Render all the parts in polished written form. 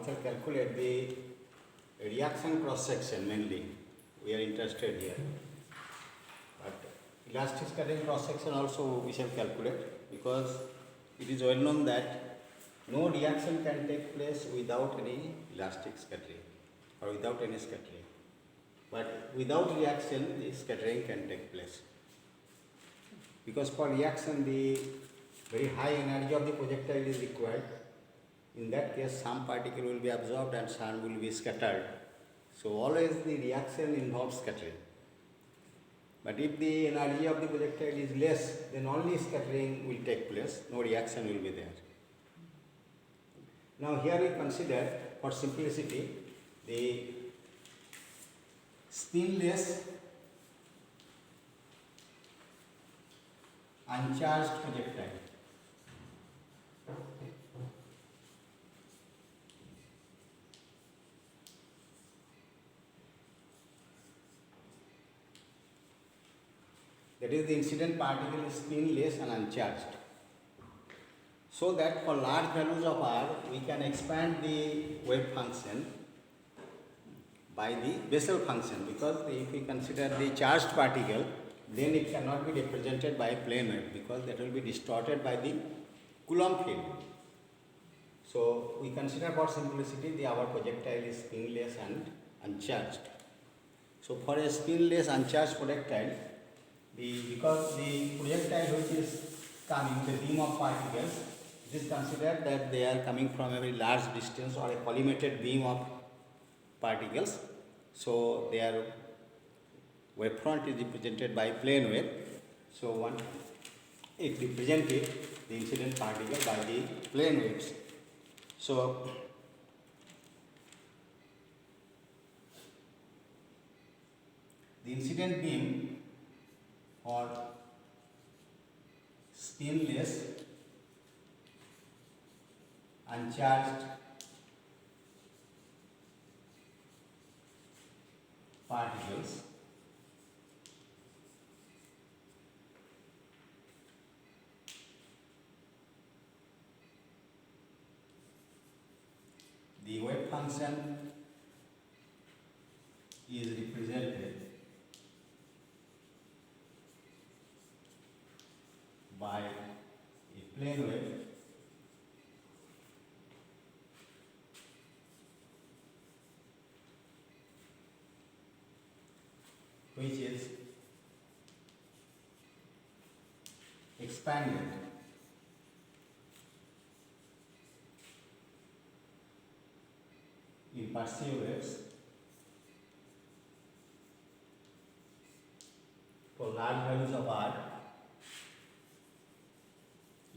shall calculate the reaction cross section mainly. We are interested here. But elastic scattering cross section also we shall calculate, because it is well known that no reaction can take place without any elastic scattering or without any scattering. But without reaction, the scattering can take place. Because for reaction, the very high energy of the projectile is required. In that case, some particle will be absorbed and some will be scattered. So always the reaction involves scattering. But if the energy of the projectile is less, then only scattering will take place, no reaction will be there. Now here we consider, for simplicity, the spinless uncharged projectile. That is, the incident particle is spinless and uncharged. So that for large values of R, we can expand the wave function by the Bessel function, because if we consider the charged particle, then it cannot be represented by plane wave, because that will be distorted by the Coulomb field. So we consider for simplicity our projectile is spinless and uncharged. So for a spinless uncharged projectile, because the projectile which is coming, the beam of particles, it is considered that they are coming from a very large distance or a collimated beam of particles. So their wavefront is represented by plane wave. So it represented the incident particle by the plane waves. So the incident beam or spinless uncharged particles the wave function is represented by a plane wave which is expanded in partial waves for large values of R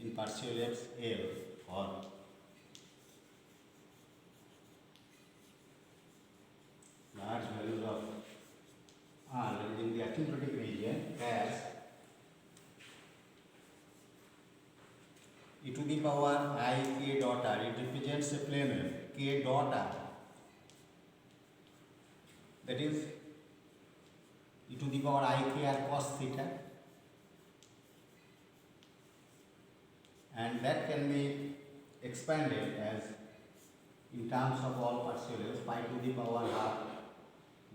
in partial waves L or large values of R in the asymptotic region as e to the power I k dot R. It represents a plane wave k dot R, that is e to the power I k R cos theta, and that can be expanded as in terms of all partial waves pi to the power half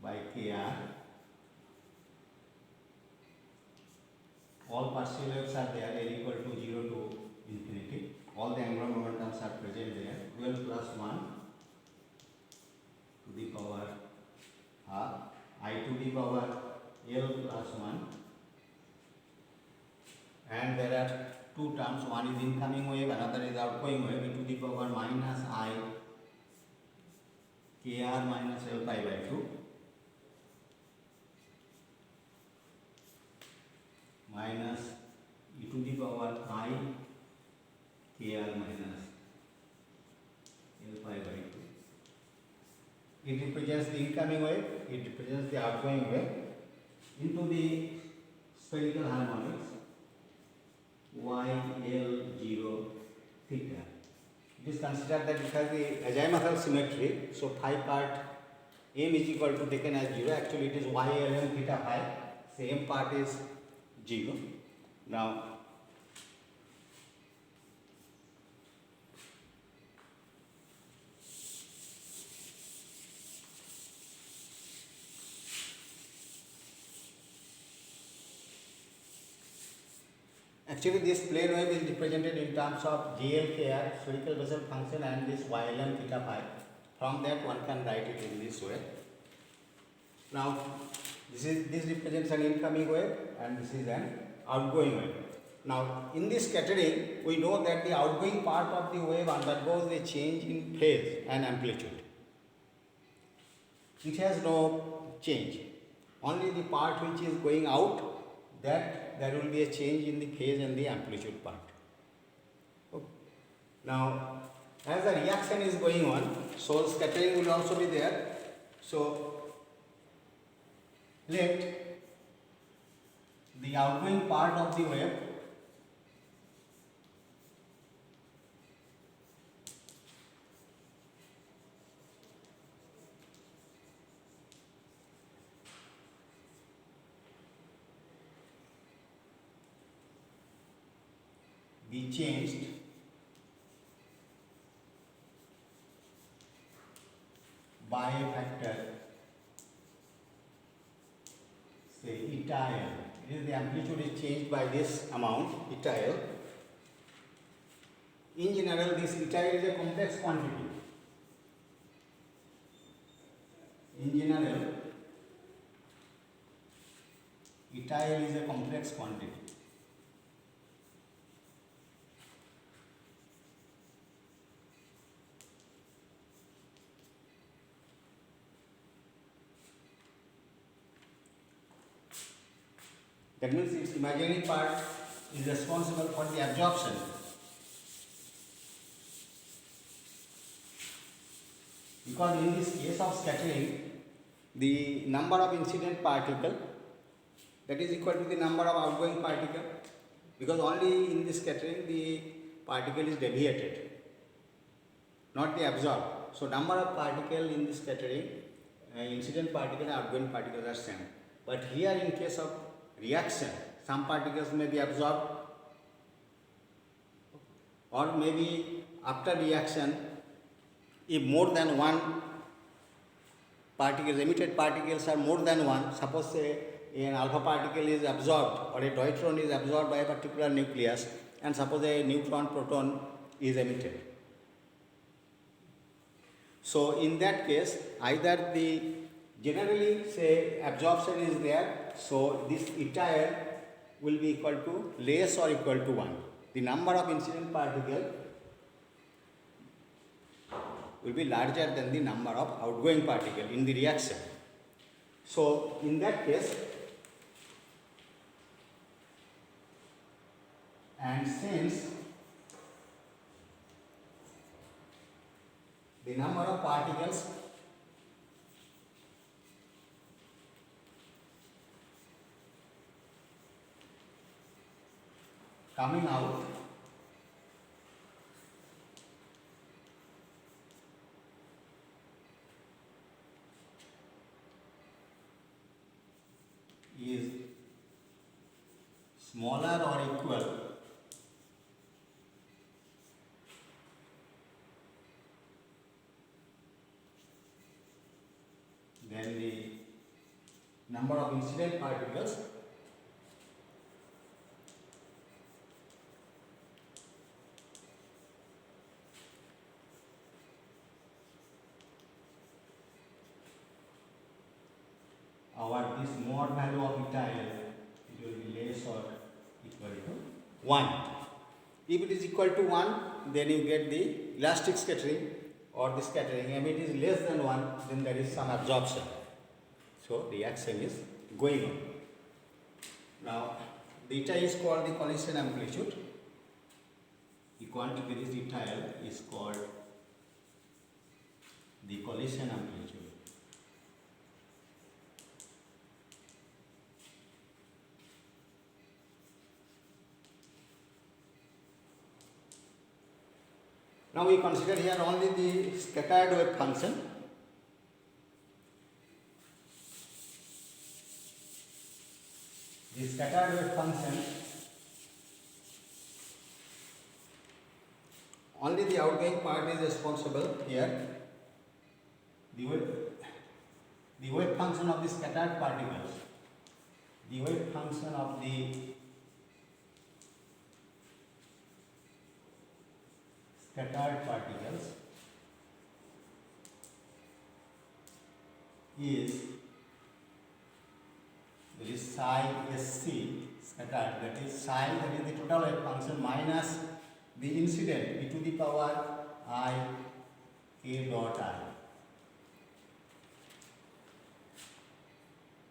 by kr. All partial waves are there, L equal to 0 to infinity. All the angular momentums are present there. 12 plus 1 to the power half, I to the power L plus 1, and there are two terms, one is incoming wave, another is outgoing wave, e to the power minus I kr minus L pi by 2 minus e to the power I kr minus L pi by 2. It represents the incoming wave, it represents the outgoing wave into the spherical harmonics y L 0 theta. It is considered that it has the azimuthal symmetry, so phi part m is equal to taken as 0. Actually it is y L m theta phi, so m part is 0. Now Actually, this plane wave is represented in terms of GLKR, spherical Bessel function, and this YLM theta phi. From that, one can write it in this way. Now, this represents an incoming wave, and this is an outgoing wave. Now, in this scattering, we know that the outgoing part of the wave undergoes a change in phase and amplitude. It has no change. Only the part which is going out, that there will be a change in the phase and the amplitude part. Okay. Now, as the reaction is going on, so scattering will also be there. So, let the outgoing part of the wave be changed by a factor, say eta L. If the amplitude is changed by this amount, eta L. In general, this eta L is a complex quantity. In general, eta L is a complex quantity. That means its imaginary part is responsible for the absorption. Because in this case of scattering, the number of incident particle, that is equal to the number of outgoing particle, because only in this scattering the particle is deviated, not the absorbed. So number of particle in this scattering, incident particle and outgoing particles are same. But here in case of reaction, some particles may be absorbed, or maybe after reaction, if more than one particles, emitted particles are more than one, suppose say an alpha particle is absorbed or a deuteron is absorbed by a particular nucleus, and suppose a neutron proton is emitted. So in that case, either the generally say absorption is there, so this eta L will be equal to less or equal to 1. The number of incident particles will be larger than the number of outgoing particles in the reaction. So in that case, and since the number of particles coming out is smaller or equal than the number of incident particles, our this mod value of eta L, it will be less or equal to 1. If it is equal to 1, then you get the elastic scattering or the scattering. If it is less than 1, then there is some absorption. So reaction is going on. Now eta is called the collision amplitude. The quantity this eta L is called the collision amplitude. Now we consider here only the scattered wave function. The scattered wave function, only the outgoing part is responsible here. The wave function of the scattered particles, the wave function of the scattered particles is there is psi sc scattered, that is psi, that is the total wave function, minus the incident e to the power I k dot I.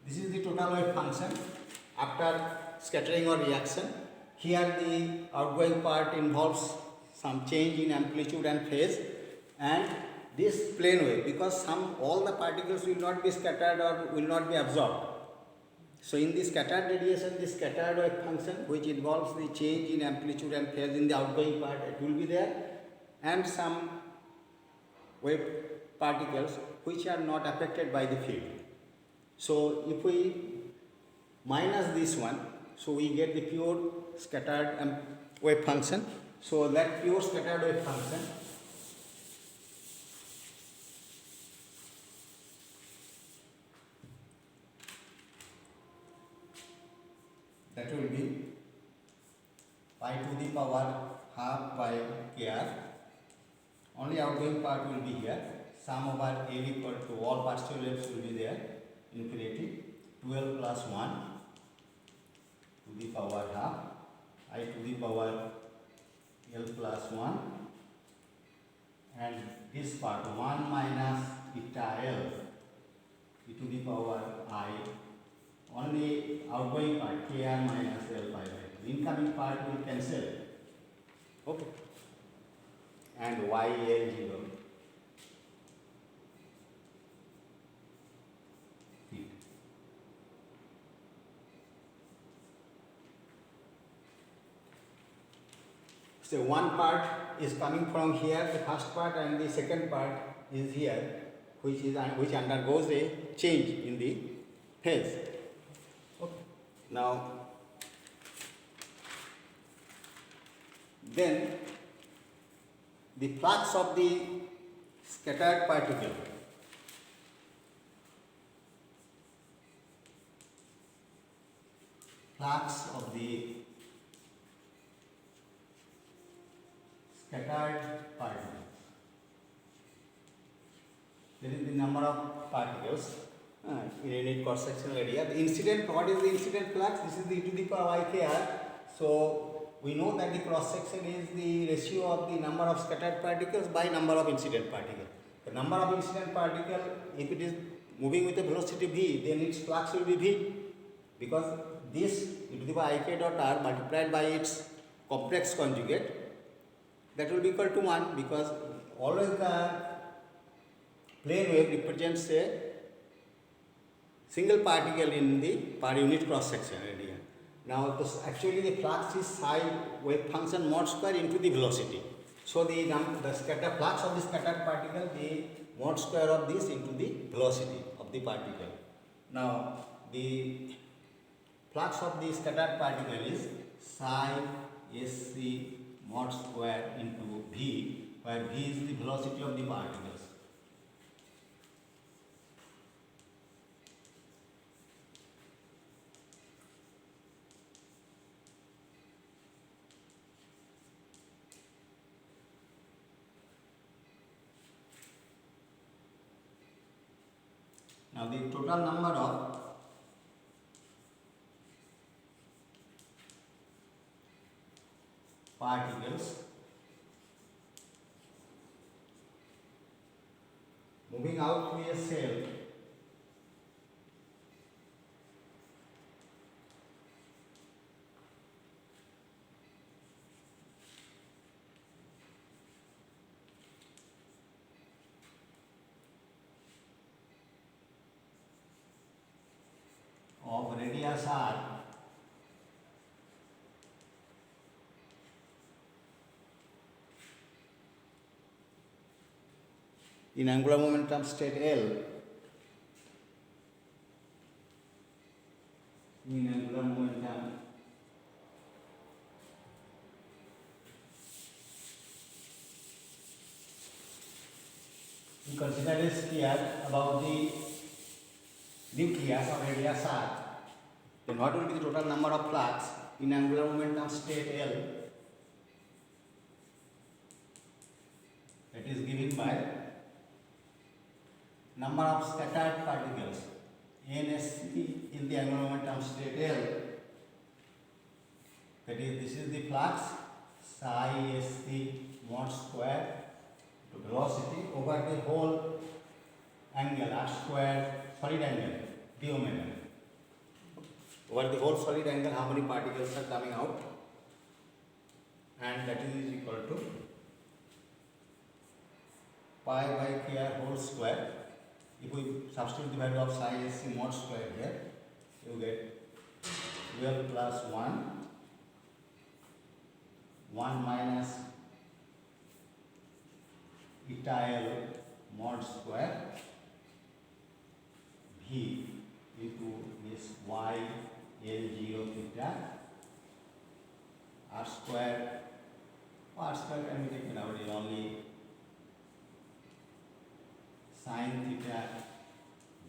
This is the total wave function after scattering or reaction. Here the outgoing part involves some change in amplitude and phase, and this plane wave, because all the particles will not be scattered or will not be absorbed. So in the scattered radiation, the scattered wave function, which involves the change in amplitude and phase in the outgoing part, it will be there, and some wave particles which are not affected by the field. So if we minus this one, so we get the pure scattered wave function. So that pure scattered wave function that will be pi to the power half pi kr. Only outgoing part will be here. Sum over A equal to all partial waves will be there, infinity, 12 plus 1 to the power half, I to the power L plus 1, and this part 1 minus eta L e to the power I, only outgoing part kr minus L pi by 2. Incoming part will cancel. Okay. And YL0. So one part is coming from here, the first part, and the second part is here, which undergoes a change in the phase. Okay. Now, then the flux of the scattered particle scattered particles. There is the number of particles in unit cross sectional area. The incident, what is the incident flux? This is the e to the power I kr. So we know that the cross section is the ratio of the number of scattered particles by number of incident particles. The number of incident particles, if it is moving with a velocity v, then its flux will be v, because this e to the power I k dot r multiplied by its complex conjugate, that will be equal to 1, because always the plane wave represents a single particle in the per unit cross section area. Now, actually the flux is psi wave function mod square into the velocity. So the flux of the scattered particle, the mod square of this into the velocity of the particle. Now, the flux of the scattered particle is psi sc mod square into v, where v is the velocity of the particles. Now the total number of particles moving out through a cell of radius r in angular momentum state L, in angular momentum we consider a sphere about the nucleus of radius r, then what will be the total number of flux in angular momentum state L that is given by number of scattered particles NSC in the angular momentum state L. That is, this is the flux psi sc mod square to velocity over the whole angle r square solid angle d omega. Over the whole solid angle, how many particles are coming out, and that is equal to pi by kr whole square. If we substitute the value of psi sc mod square here, you get 12 plus 1 minus eta L mod square V into this y L0 theta r square. R square can be taken out, is only sin theta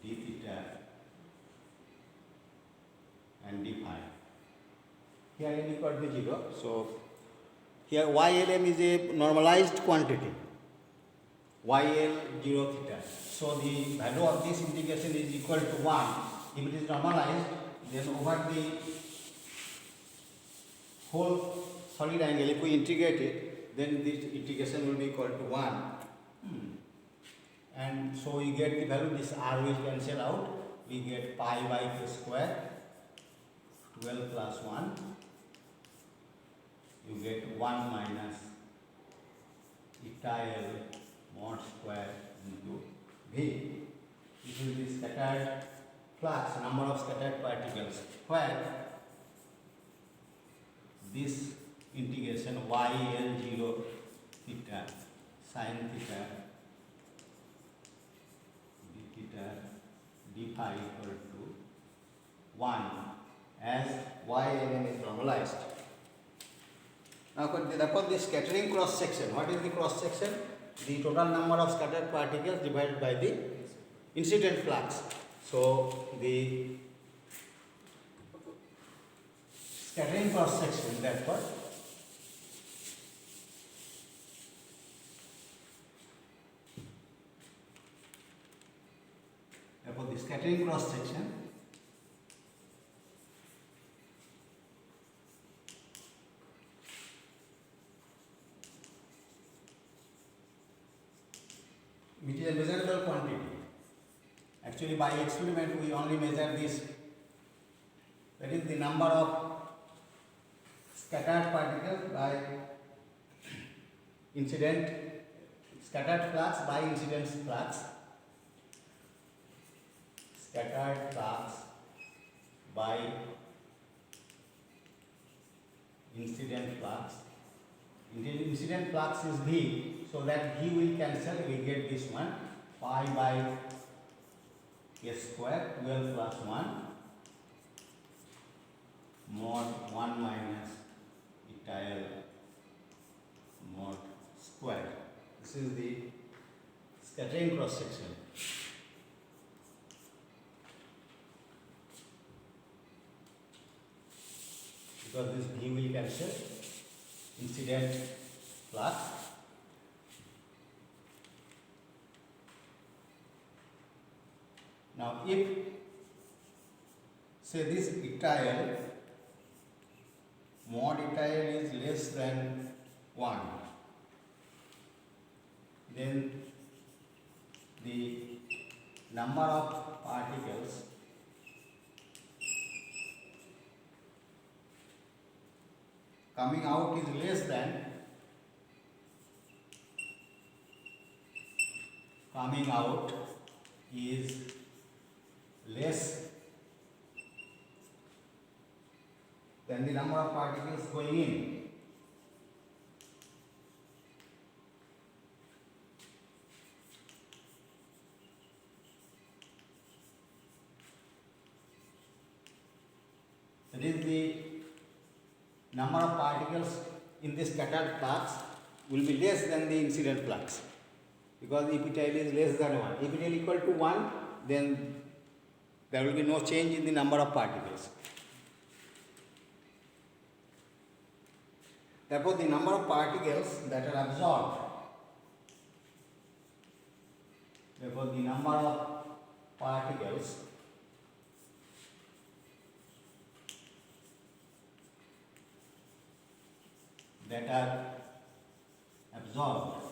d theta and d phi. Here n equal to 0. So here YLM is a normalized quantity, YL 0 theta. So the value of this integration is equal to 1. If it is normalized, then over the whole solid angle, if we integrate it, then this integration will be equal to 1. And so you get the value, this r will cancel out, we get pi by k square, 12 plus 1, you get 1 minus eta L mod square into V. This is the scattered flux, number of scattered particles, where this integration YL0 theta sin theta d theta d phi equal to 1 as YLM is normalized. Now, therefore, the scattering cross section. What is the cross section? The total number of scattered particles divided by the incident flux. So, the scattering cross section, therefore, the scattering cross section which is a measurable quantity. Actually, by experiment we only measure this, that is the number of scattered particles by incident, scattered flux by incident flux, scattered flux by incident flux. Incident flux is V, so that V will cancel, we get this one, pi by k square, 12 plus 1 mod 1 minus eta L mod square. This is the scattering cross section. Because this V will cancel, incident flux. Now, if say this eta L mod eta L is less than 1, then the number of particles coming out is less than the number of particles going in. That is, the number of particles in this scattered flux will be less than the incident flux, because if eta L is less than 1. If eta L equal to 1, then there will be no change in the number of particles. Therefore, the number of particles that are absorbed because the number of particles that are absorbed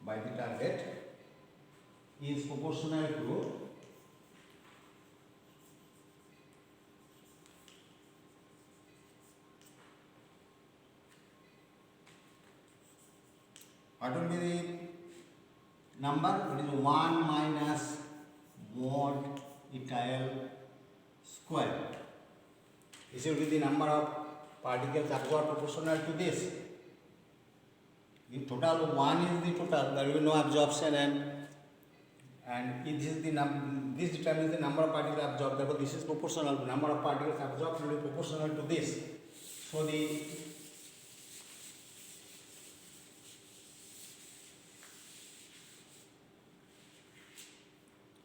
by the target is proportional to what will be the number? It is 1 minus mod ethyl square. This will be the number of particles absorbed proportional to this. The total 1 is the total, there will be no absorption, and this is the this determines the number of particles absorbed. Therefore, this is proportional. The number of particles absorbed will be proportional to this. So the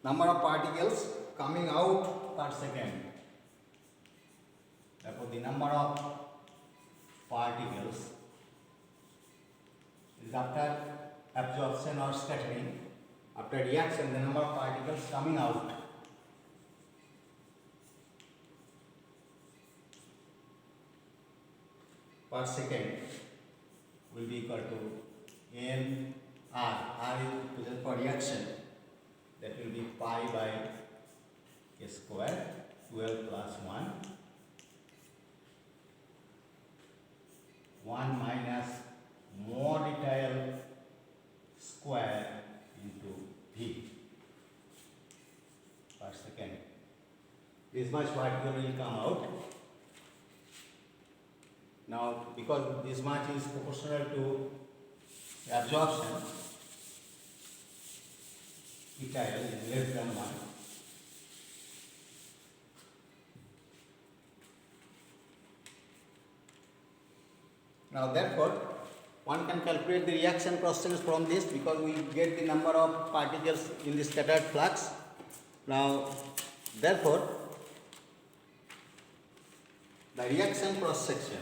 number of particles coming out per second. Therefore, the number of particles is after absorption or scattering. After reaction, the number of particles coming out per second will be equal to n r. R is present for reaction. That will be pi by a square, 12 plus 1 minus mod ethyl square into V per second. This much particle will come out. Now, because this much is proportional to absorption, ethyl is less than 1. Now, therefore, one can calculate the reaction cross-sections from this, because we get the number of particles in the scattered flux. Now, therefore, the reaction cross-section,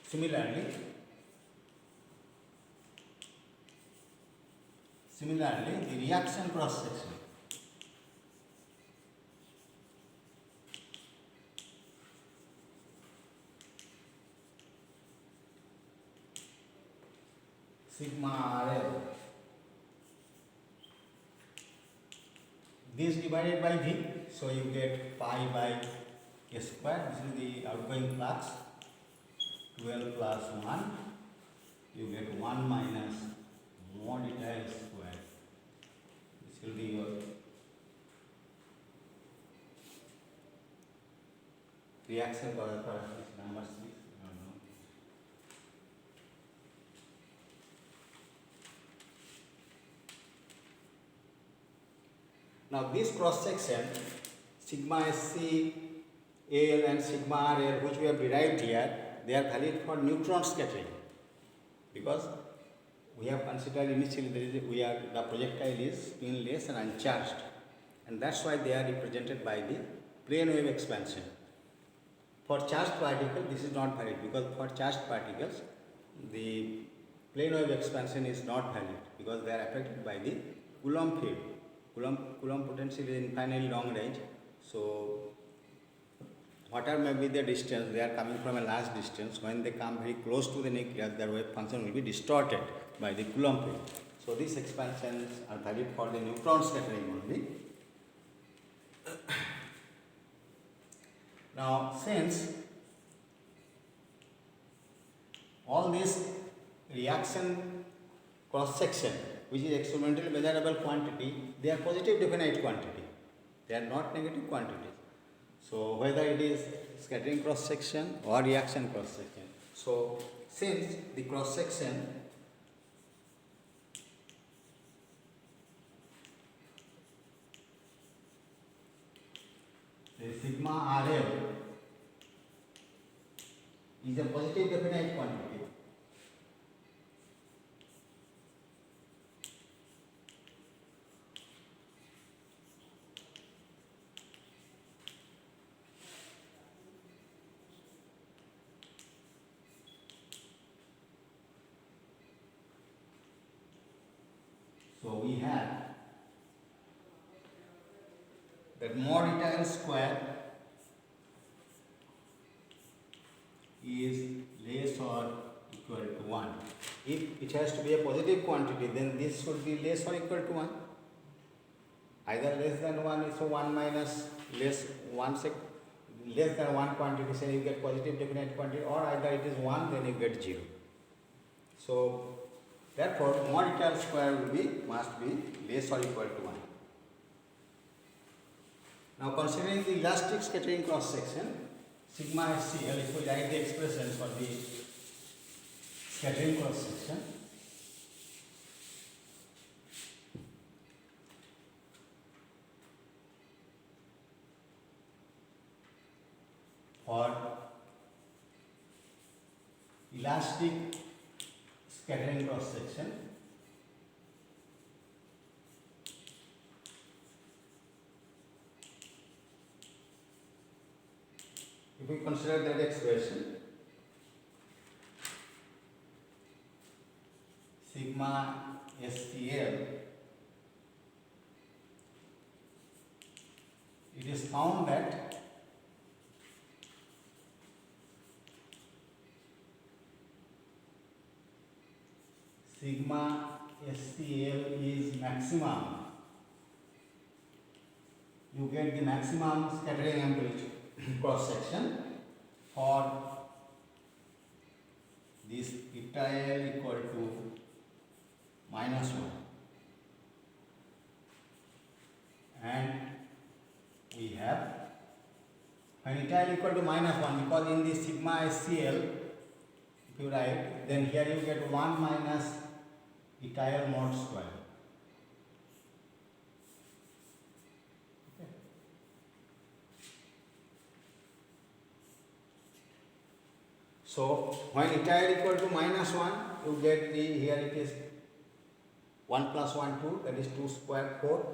similarly, the reaction cross-section sigma RL, this divided by V, so you get pi by a square. This is the outgoing flux, 12 plus 1, you get 1 minus mod ethyl square. This will be your reaction product number 6. Now, this cross section, sigma SC AL and sigma RL, which we have derived here, they are valid for neutron scattering, because we have considered initially the projectile is spinless and uncharged, and that's why they are represented by the plane wave expansion. For charged particles, this is not valid, because for charged particles, the plane wave expansion is not valid, because they are affected by the Coulomb field. Coulomb potential is infinitely long range, so whatever may be the distance, they are coming from a large distance. When they come very close to the nucleus, their wave function will be distorted by the Coulomb field. So these expansions are valid for the neutron scattering only. Now, since all this reaction cross section, which is experimentally measurable quantity, they are positive definite quantity. They are not negative quantities. So whether it is scattering cross section or reaction cross section. So since the cross section the sigma RL is a positive definite quantity, we have that mod ethyl square is less or equal to 1. If it has to be a positive quantity, then this should be less or equal to 1. Either less than 1 is so 1 minus less than 1 quantity, say you get positive definite quantity, or either it is 1 then you get 0. So therefore mod ethyl square must be less or equal to 1. Now considering the elastic scattering cross section, sigma SCL, if we write the expression for the scattering cross section, for elastic scattering cross section, if we consider that expression, sigma SCL, it is found that sigma SCL is maximum. You get the maximum scattering amplitude cross section for this ethyl equal to minus 1, and we have when ethyl equal to minus 1, because in the sigma SCL, if you write, then here you get 1 minus ethyl mod square. Okay. So when ethyl equal to minus 1, you get the, here it is 1 plus 1 2, that is 2 square 4,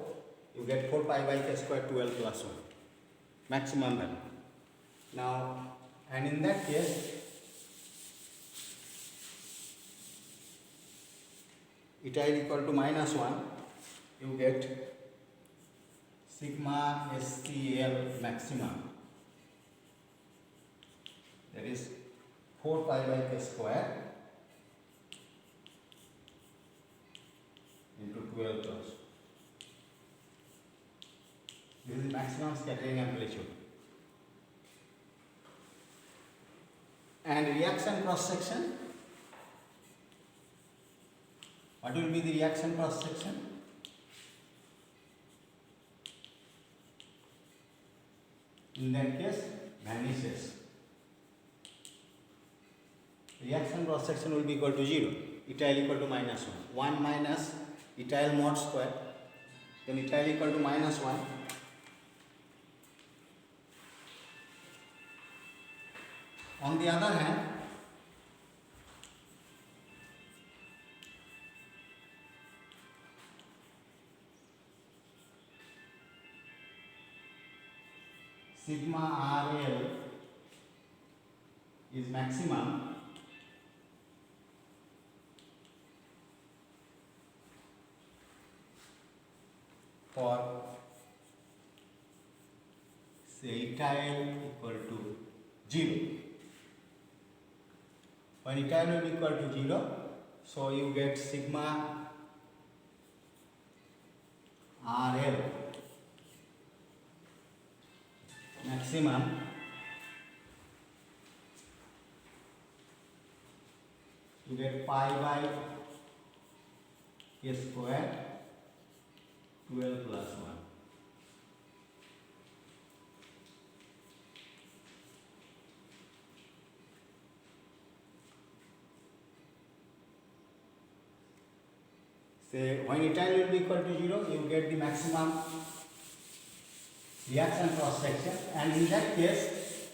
you get 4 pi by k square 12 plus 1 maximum value. Now, and in that case ethyl equal to minus 1, you get sigma SCL maximum, that is 4 pi by k square into 12 plus. This is maximum scattering amplitude. And reaction cross section, what will be the reaction cross section? In that case, vanishes. Reaction cross section will be equal to 0, ethyl equal to minus 1, 1 minus ethyl mod square, then ethyl equal to minus 1, on the other hand, sigma RL is maximum for, say, ethyl equal to 0. When ethyl will be equal to 0, so you get sigma RL maximum you get pi by k square 12 plus 1. Say when ethyl will be equal to 0, you get the maximum reaction cross section, and in that case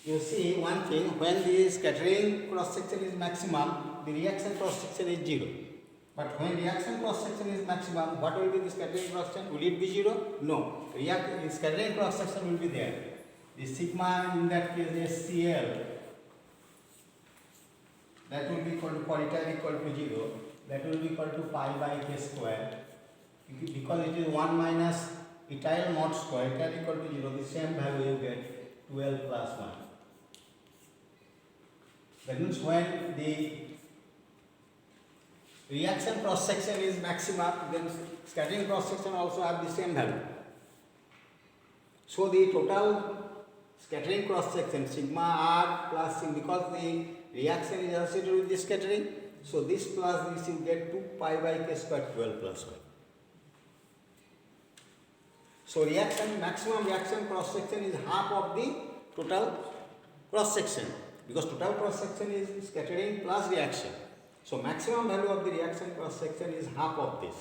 you see one thing, when the scattering cross section is maximum, the reaction cross section is 0. But when reaction cross section is maximum, what will be the scattering cross section? Will it be 0? No. Scattering cross section will be there. The sigma in that case SCL, that will be equal to, for ethyl equal to 0, that will be equal to pi by k square, because it is 1 minus ethyl mod square, ethyl equal to 0, the same value you get 12 plus 1. That means when the reaction cross section is maximum, then scattering cross section also have the same value. So the total scattering cross section sigma r plus sigma, because the reaction is associated with the scattering, so this plus this you get 2 pi by k square 12 plus 1. So maximum reaction cross section is half of the total cross section, because total cross section is scattering plus reaction. So maximum value of the reaction cross section is half of this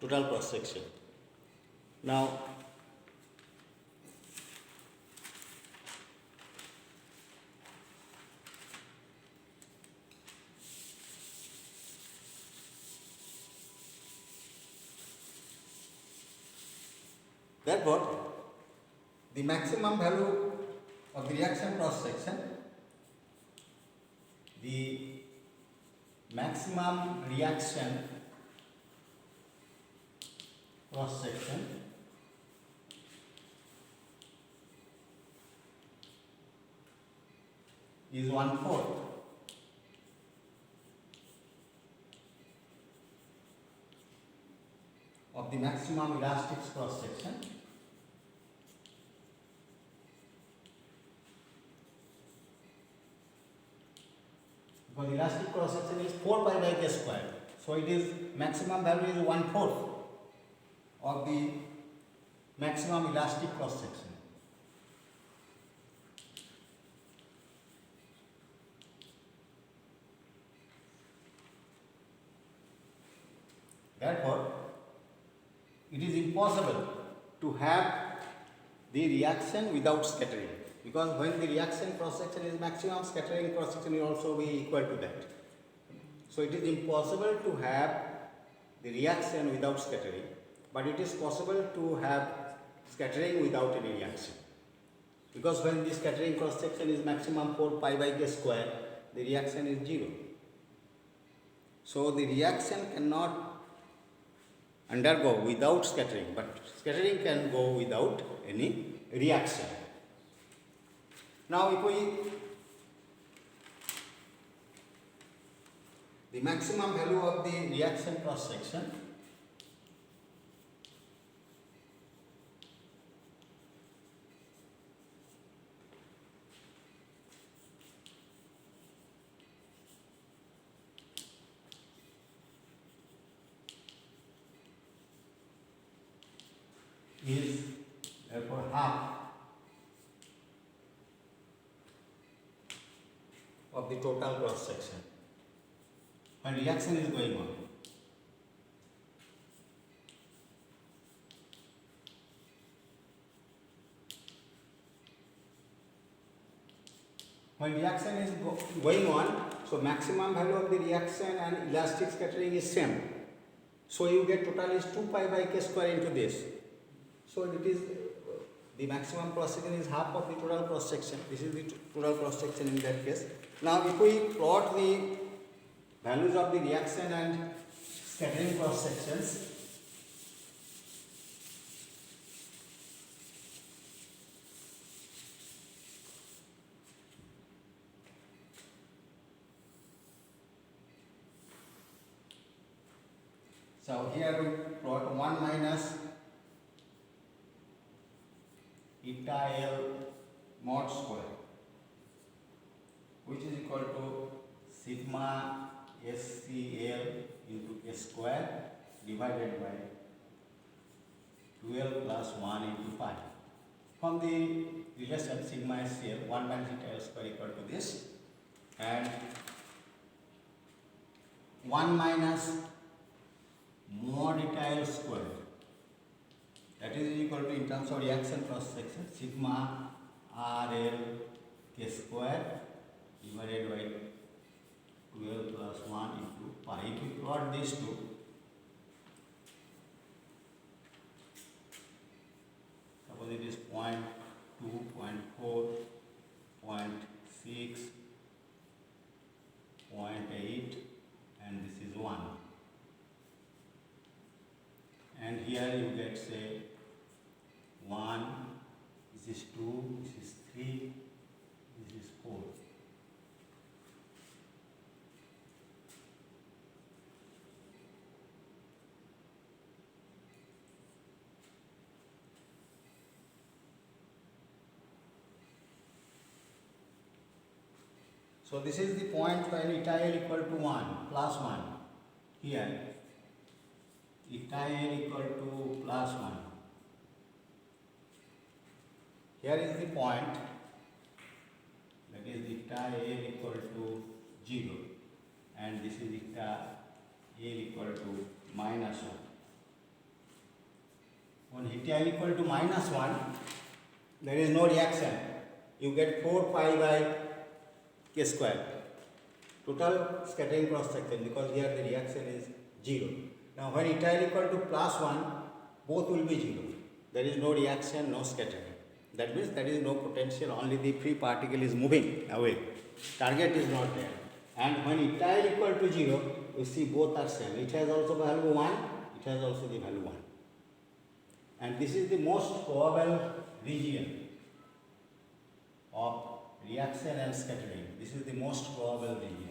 total cross section. Now therefore, the maximum value of the reaction cross section, the maximum reaction cross section is 1/4 of the maximum elastic cross section. Because elastic cross section is 4 pi by k square, so it is maximum value is 1/4 of the maximum elastic cross section. Therefore, it is impossible to have the reaction without scattering, because when the reaction cross section is maximum, scattering cross section will also be equal to that. So it is impossible to have the reaction without scattering, but it is possible to have scattering without any reaction, because when the scattering cross section is maximum 4 pi by k square, the reaction is 0. So the reaction cannot undergo without scattering, but scattering can go without any reaction. Now if the maximum value of the reaction cross section is therefore half of the total cross section when reaction is going on. When reaction is going on, so maximum value of the reaction and elastic scattering is same. So you get total is 2 pi by k square into this. So it is the maximum cross section is half of the total cross section. This is the total cross section in that case. Now if we plot the values of the reaction and scattering cross sections, so here we plot 1 minus eta L mod square, which is equal to sigma SCL into a square divided by 12 plus 1 into pi. From the relation sigma SCL, 1 minus eta L square equal to this, and 1 minus mod eta L square, that is equal to, in terms of reaction cross section, sigma RL k square divided by 12 plus 1 into pi. If we plot these two, suppose it is 0.2, 0.4, 0.6, 0.8 and this is 1. here you get say 1, this is 2, this is 3, this is 4. So this is the point when eta L equal to 1, plus 1. Here, eta L equal to plus 1. Here is the point, that is eta L equal to 0, and this is eta L equal to minus 1. When eta L equal to minus 1, there is no reaction. You get 4 pi by k square. Total scattering cross section, because here the reaction is 0. Now when eta L equal to plus 1, both will be 0. There is no reaction, no scattering. That means there is no potential, only the free particle is moving away. Target is not there. And when eta L equal to 0, you see both are same. It has also value 1, it has also the value 1. And this is the most probable region of reaction and scattering. This is the most probable region.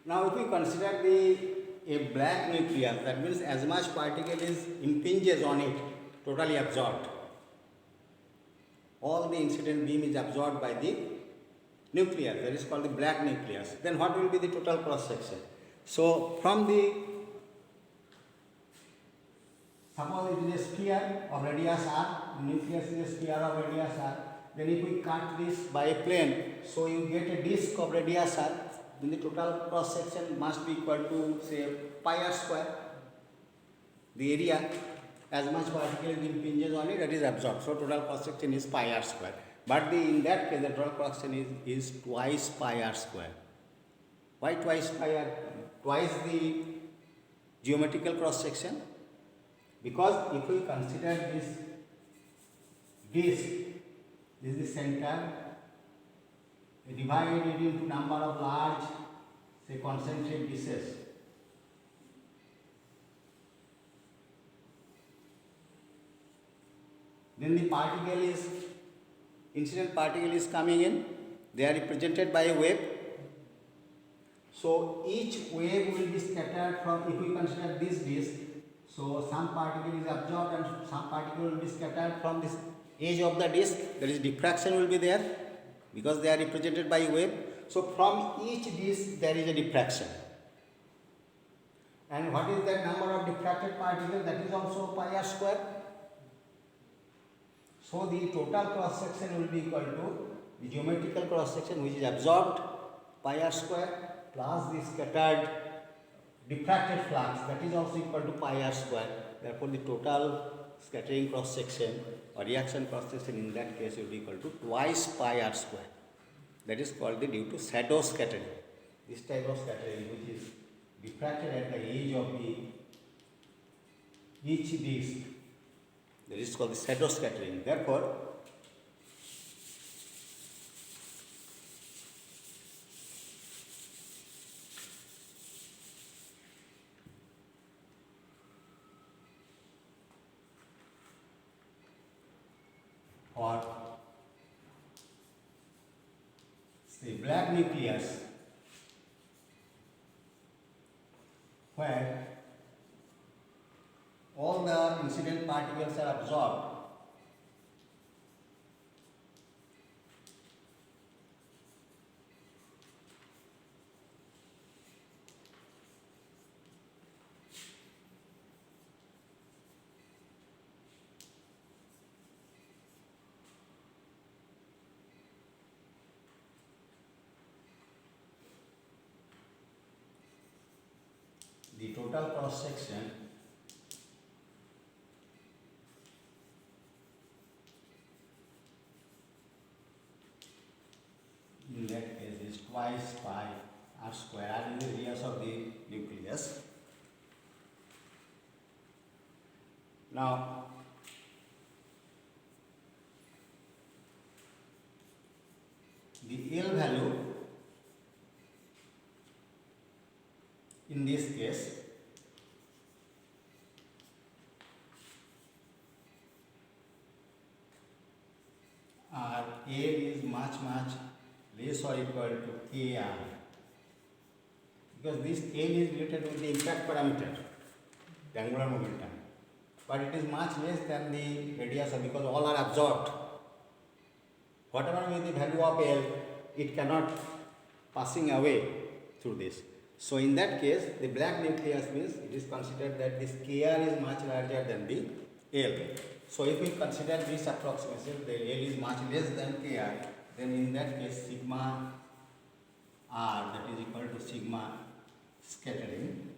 Now if we consider a black nucleus, that means as much particle is impinges on it, totally absorbed. All the incident beam is absorbed by the nucleus, that is called the black nucleus. Then what will be the total cross section? So from the, suppose it is a sphere of radius r, nucleus is a sphere of radius r, then if we cut this by a plane, so you get a disc of radius r, then the total cross section must be equal to say pi r square. The area, as much particle impinges on it, that is absorbed. So total cross section is pi r square. But in that case, the total cross section is twice pi r square. Why twice pi r? Twice the geometrical cross section. Because if we consider this disc, this is the center, divide it into number of large, say concentric discs. Then the particle is, incident particle is coming in, they are represented by a wave. So each wave will be scattered from, if we consider this disc, so some particle is absorbed and some particle will be scattered from this edge of the disc, there is diffraction will be there, because they are represented by a wave. So from each disc there is a diffraction. And what is that number of diffracted particles? That is also pi r square. So the total cross section will be equal to the geometrical cross section, which is absorbed pi r square, plus the scattered diffracted flux, that is also equal to pi r square. Therefore the total scattering cross section or reaction cross section in that case will be equal to twice pi r square. That is called the due to shadow scattering. This type of scattering, which is diffracted at the edge of the each disc, that is called the shadow scattering. Therefore, or say black nucleus, where all the incident particles are absorbed, the total cross section in that case is twice pi r square. R is the radius of the nucleus. Now the L value in this case L is much less or equal to Kr, because this L is related with the impact parameter, the angular momentum, but it is much less than the radius of, because all are absorbed. Whatever may be the value of L, it cannot passing away through this. So in that case, the black nucleus means it is considered that this Kr is much larger than the L. So if we consider this approximation, the L is much less than Kr, then in that case sigma R, that is equal to sigma scattering,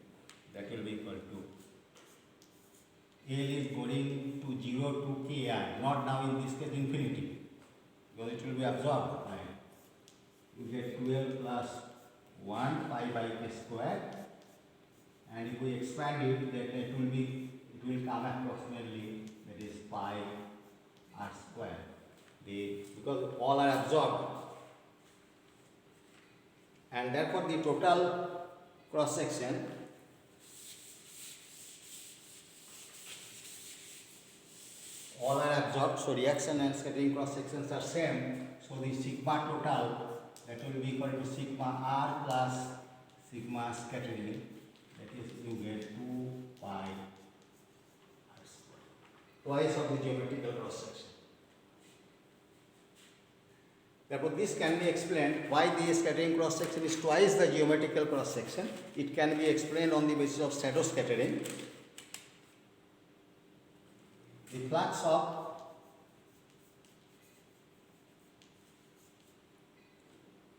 that will be equal to L is going to 0 to Kr, not now in this case infinity, because it will be absorbed. Right? You get 12 plus 1 pi by k square, and if we expand it, then it will come approximately, that is pi r square. Because all are absorbed, and therefore the total cross section all are absorbed, so reaction and scattering cross sections are same. So the sigma total, that will be equal to sigma r plus sigma scattering, that is you get 2 pi r square, twice of the geometrical cross section. Therefore this can be explained why the scattering cross section is twice the geometrical cross section. It can be explained on the basis of shadow scattering. The flux of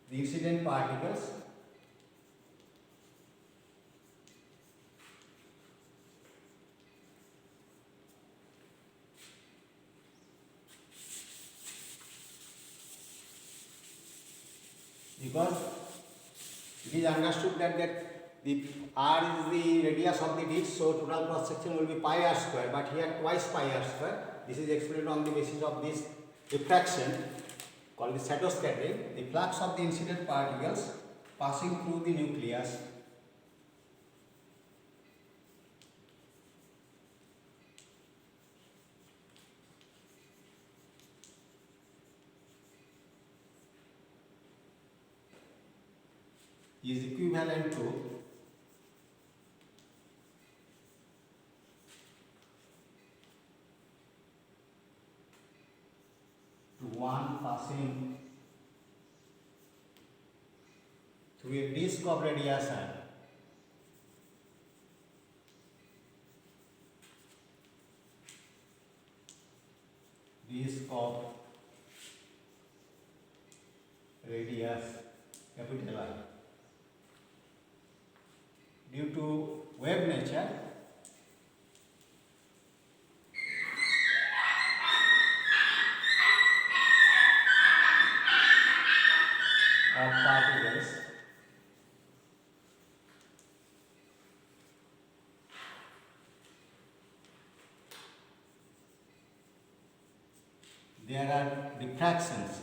the incident particles because it is understood that the r is the radius of the disc, so total cross section will be pi r square, but here twice pi r square. This is explained on the basis of this refraction called the shadow scattering. The flux of the incident particles passing through the nucleus is equivalent to one passing through a disc of radius r. Disc of radius capital R. Due to wave nature, of particles, there are diffractions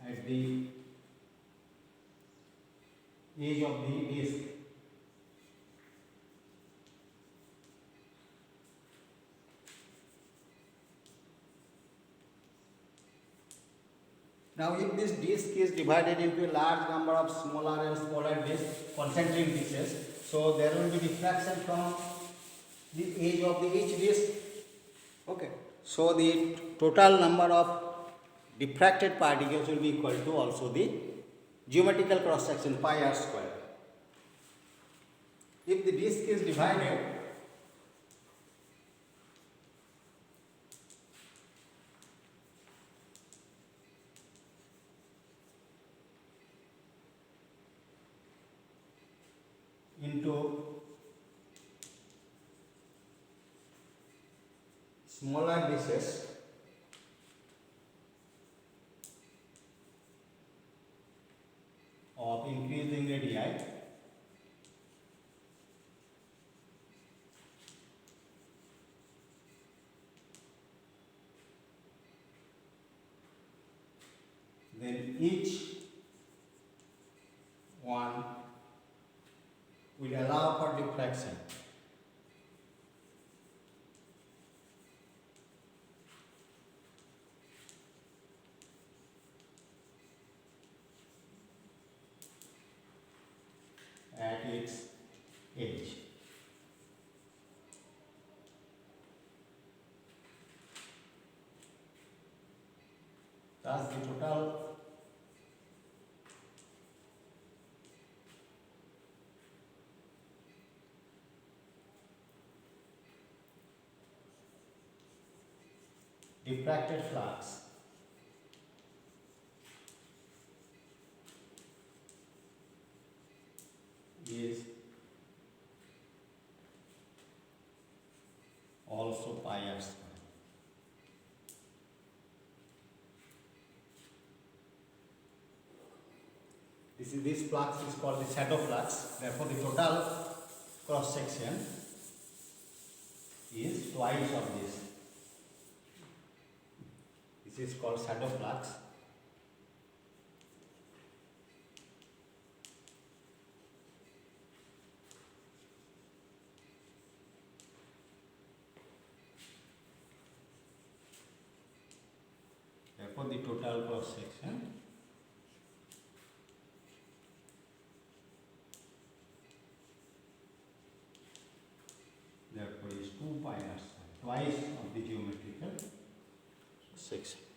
at the edge of the disc. Now if this disc is divided into a large number of smaller and smaller discs, concentric discs, so there will be diffraction from the edge of the each disc. Okay. So the total number of diffracted particles will be equal to also the geometrical cross section pi r square. If the disc is divided into smaller dishes of increasing radii then each one will allow for diffraction. At its edge. Thus the total diffracted flux is also pi r square. This flux is called the shadow flux. Therefore, the total cross section is twice of this. This is called shadow flux. Therefore, the total cross section therefore is 2 pi r square, twice of the geometrical section.